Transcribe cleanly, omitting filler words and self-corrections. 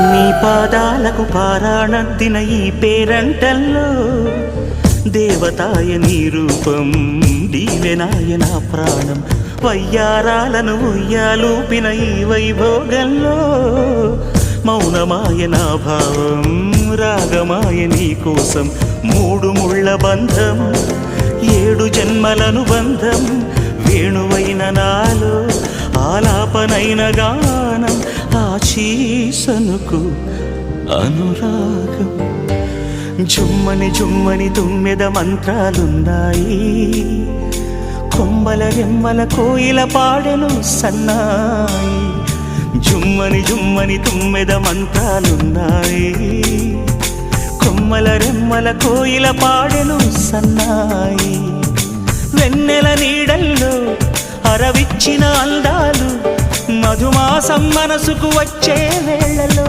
నీ పాదాలకు పారాణద్దిన ఈ పేరంటల్లో దేవతాయ నీ రూపం దీవెనాయ నా ప్రాణం వయ్యారాలను ఉయ్యాలూపిన ఈ వైభోగంలో మౌనమాయ నా భావం రాగమాయ నీ కోసం మూడు ముళ్ళ బంధం ఏడు జన్మలను బంధం వేణువైన నాలో ఆలాపనైన గానం ఆశీసనుకు అనురాగం జుమ్మని జుమ్మని తుమ్మెద మంత్రాలున్నాయి కొమ్మల రెమ్మల కోయిల పాడెను సన్నాయి జుమ్మని జుమ్మని తుమ్మెద మంత్రాలున్నాయి కొమ్మల రెమ్మల కోయిల పాడెను సన్నాయి వెన్నెల నీడల్లో అరవిచ్చిన అందాలు మధుమాసం మనసుకు వచ్చే వేళలో